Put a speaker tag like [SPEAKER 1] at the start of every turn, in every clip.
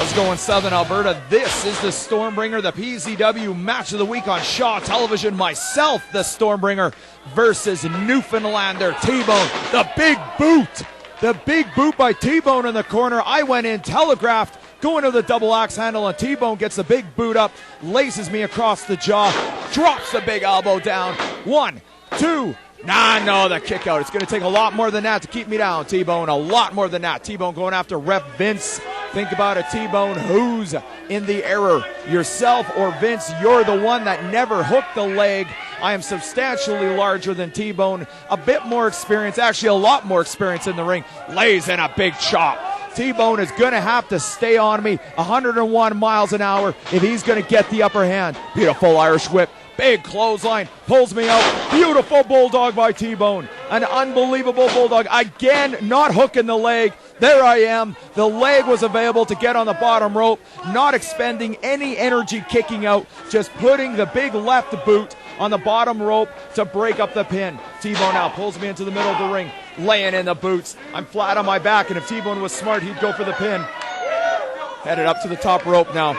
[SPEAKER 1] How's it going, Southern Alberta? This is the Stormbringer, the PZW match of the week on Shaw Television. Myself, the Stormbringer, versus Newfoundlander TBone. The big boot. The big boot by TBone in the corner. I went in, telegraphed, going to the double axe handle, and TBone gets the big boot up, laces me across the jaw, drops the big elbow down. 1, 2, no, the kick out. It's going to take a lot more than that to keep me down, TBone. A lot more than that. TBone going after Ref Vince. Think about it, TBone. Who's in the error? Yourself or Vince? You're the one that never hooked the leg. I am substantially larger than TBone. A bit more experience, actually a lot more experience in the ring. Lays in a big chop. TBone is going to have to stay on me 101 miles an hour if he's going to get the upper hand. Beautiful Irish whip. Big clothesline, pulls me out. Beautiful bulldog by TBone. An unbelievable bulldog. Again, not hooking the leg. There I am. The leg was available to get on the bottom rope. Not expending any energy kicking out. Just putting the big left boot on the bottom rope to break up the pin. TBone now pulls me into the middle of the ring. Laying in the boots. I'm flat on my back, and if TBone was smart, he'd go for the pin. Headed up to the top rope now.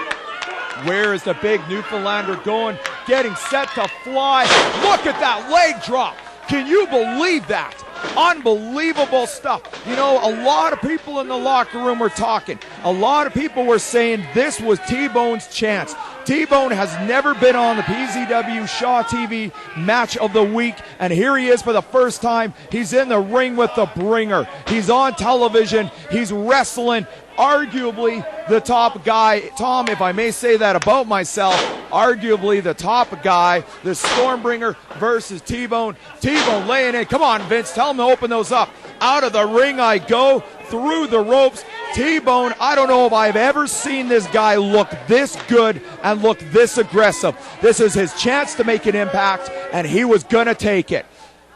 [SPEAKER 1] Where is the big Newfoundlander going? Getting set to fly. Look at that leg drop. Can you believe that? Unbelievable stuff. You know, a lot of people in the locker room were talking. A lot of people were saying this was T-Bone's chance. TBone has never been on the PZW Shaw TV match of the week, and here he is for the first time. He's in the ring with the Bringer. He's on television. He's wrestling. Arguably the top guy, Tom, if I may say that about myself, arguably the top guy, the Stormbringer versus TBone. TBone laying in. Come on, Vince, tell him to open those up. Out of the ring I go, through the ropes. TBone, I don't know if I've ever seen this guy look this good and look this aggressive. This is his chance to make an impact, and he was going to take it.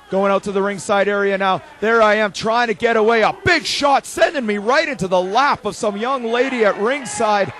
[SPEAKER 1] Going out to the ringside area now. There I am trying to get away. A big shot sending me right into the lap of some young lady at ringside.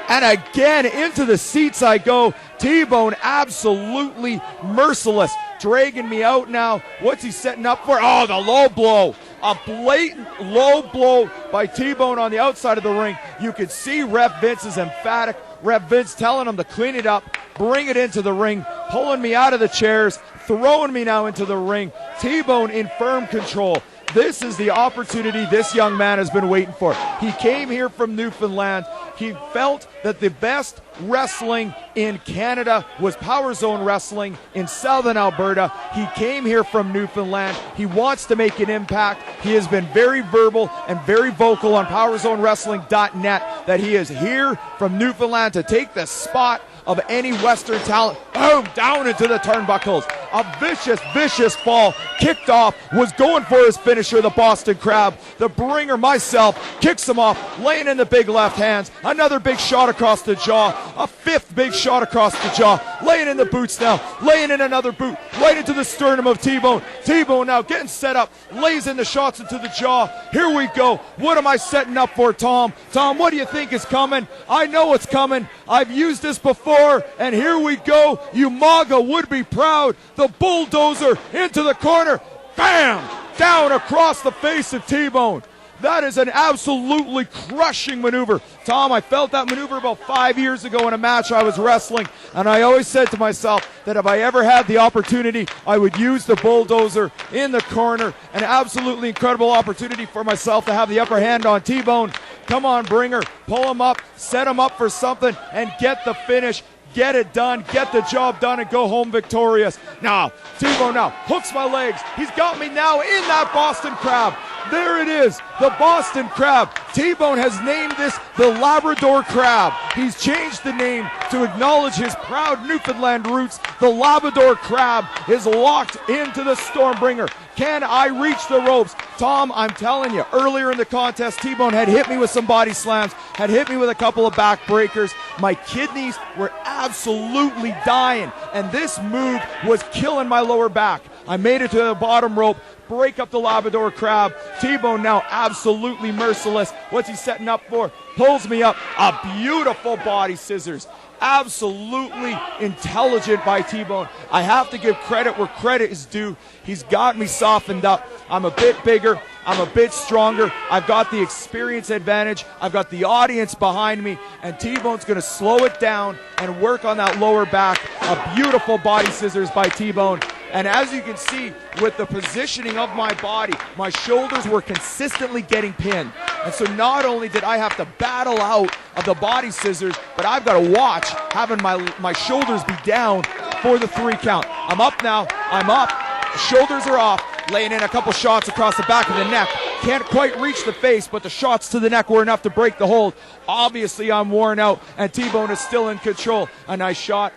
[SPEAKER 1] And again, into the seats I go. TBone absolutely merciless. Dragging me out now. What's he setting up for? Oh, the low blow. A blatant low blow by TBone on the outside of the ring. You can see Ref Vince is emphatic. Ref Vince telling him to clean it up, bring it into the ring, pulling me out of the chairs, throwing me now into the ring. TBone in firm control. This is the opportunity this young man has been waiting for. He came here from Newfoundland. He felt that the best wrestling in Canada was Power Zone Wrestling in Southern Alberta. He came here from Newfoundland. He wants to make an impact. He has been very verbal and very vocal on PowerZoneWrestling.net that he is here from Newfoundland to take the spot of any Western talent. Boom, down into the turnbuckles. A vicious, vicious fall. Kicked off, was going for his finisher, the Boston Crab. The Bringer, myself, kicks him off, laying in the big left hands. Another big shot across the jaw. A fifth big shot across the jaw. Laying in the boots now. Laying in another boot. Right into the sternum of TBone. TBone now getting set up. Lays in the shots into the jaw. Here we go. What am I setting up for, Tom? Tom, what do you think is coming? I know it's coming. I've used this before, and here we go. Umaga would be proud. The bulldozer into the corner. Bam! Down across the face of TBone. That is an absolutely crushing maneuver. Tom, I felt that maneuver about 5 years ago in a match I was wrestling, and I always said to myself that if I ever had the opportunity, I would use the bulldozer in the corner. An absolutely incredible opportunity for myself to have the upper hand on TBone. Come on, Bringer. Pull him up, set him up for something, and get the finish. Get it done, get the job done, and go home victorious. Now, TBone now hooks my legs. He's got me now in that Boston Crab. There it is, the Boston Crab. TBone has named this the Labrador Crab. He's changed the name to acknowledge his proud Newfoundland roots. The Labrador Crab is locked into the Stormbringer. Can I reach the ropes? Tom, I'm telling you, earlier in the contest, TBone had hit me with some body slams, had hit me with a couple of back breakers. My kidneys were absolutely dying, and this move was killing my lower back. I made it to the bottom rope, break up the Labrador Crab. TBone now absolutely merciless. What's he setting up for? Pulls me up. A beautiful body scissors. Absolutely intelligent by T-Bone. I have to give credit where credit is due. He's got me softened up. I'm a bit bigger. I'm a bit stronger. I've got the experience advantage. I've got the audience behind me. And T-Bone's going to slow it down and work on that lower back. A beautiful body scissors by T-Bone. And as you can see, with the positioning of my body, my shoulders were consistently getting pinned. And so not only did I have to battle out of the body scissors, but I've got to watch having my shoulders be down for the 3 count. I'm up now. I'm up. Shoulders are off. Laying in a couple shots across the back of the neck. Can't quite reach the face, but the shots to the neck were enough to break the hold. Obviously, I'm worn out, and T-Bone is still in control. A nice shot.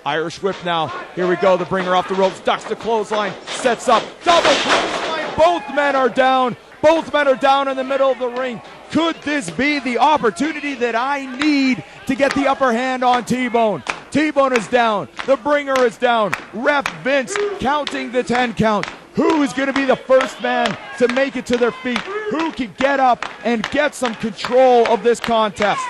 [SPEAKER 1] Irish whip now. Here we go. The bringer off the ropes. Ducks the clothesline. Sets up. Double clothesline. Both men are down. Both men are down in the middle of the ring. Could this be the opportunity that I need to get the upper hand on T-Bone? T-Bone is down. The bringer is down. Ref Vince counting the 10 count. Who is going to be the first man to make it to their feet? Who can get up and get some control of this contest?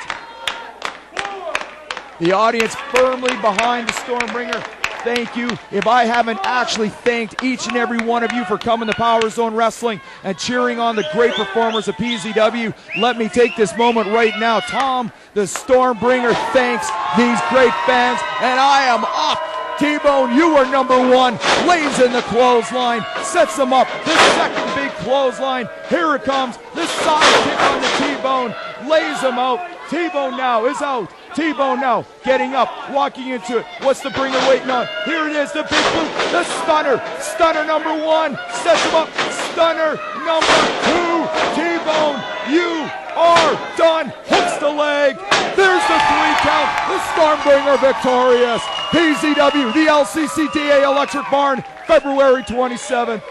[SPEAKER 1] The audience firmly behind the Stormbringer. Thank you. If I haven't actually thanked each and every one of you for coming to Power Zone Wrestling and cheering on the great performers of PZW, let me take this moment right now. Tom, the Stormbringer, thanks these great fans, and I am off. T-Bone, you are number 1. Lays in the clothesline, sets him up. The second big clothesline. Here it comes. The side kick on the T-Bone. Lays him out. T-Bone now is out. T-Bone now getting up, walking into it. What's the bringer waiting on? Here it is, the big boot, the stunner. Stunner number 1. Sets him up. Stunner number 2. T-Bone, you are done. Hooks the leg. There's the 3 count. The Stormbringer victorious. PZW, the LCCTA Electric Barn, February 27th.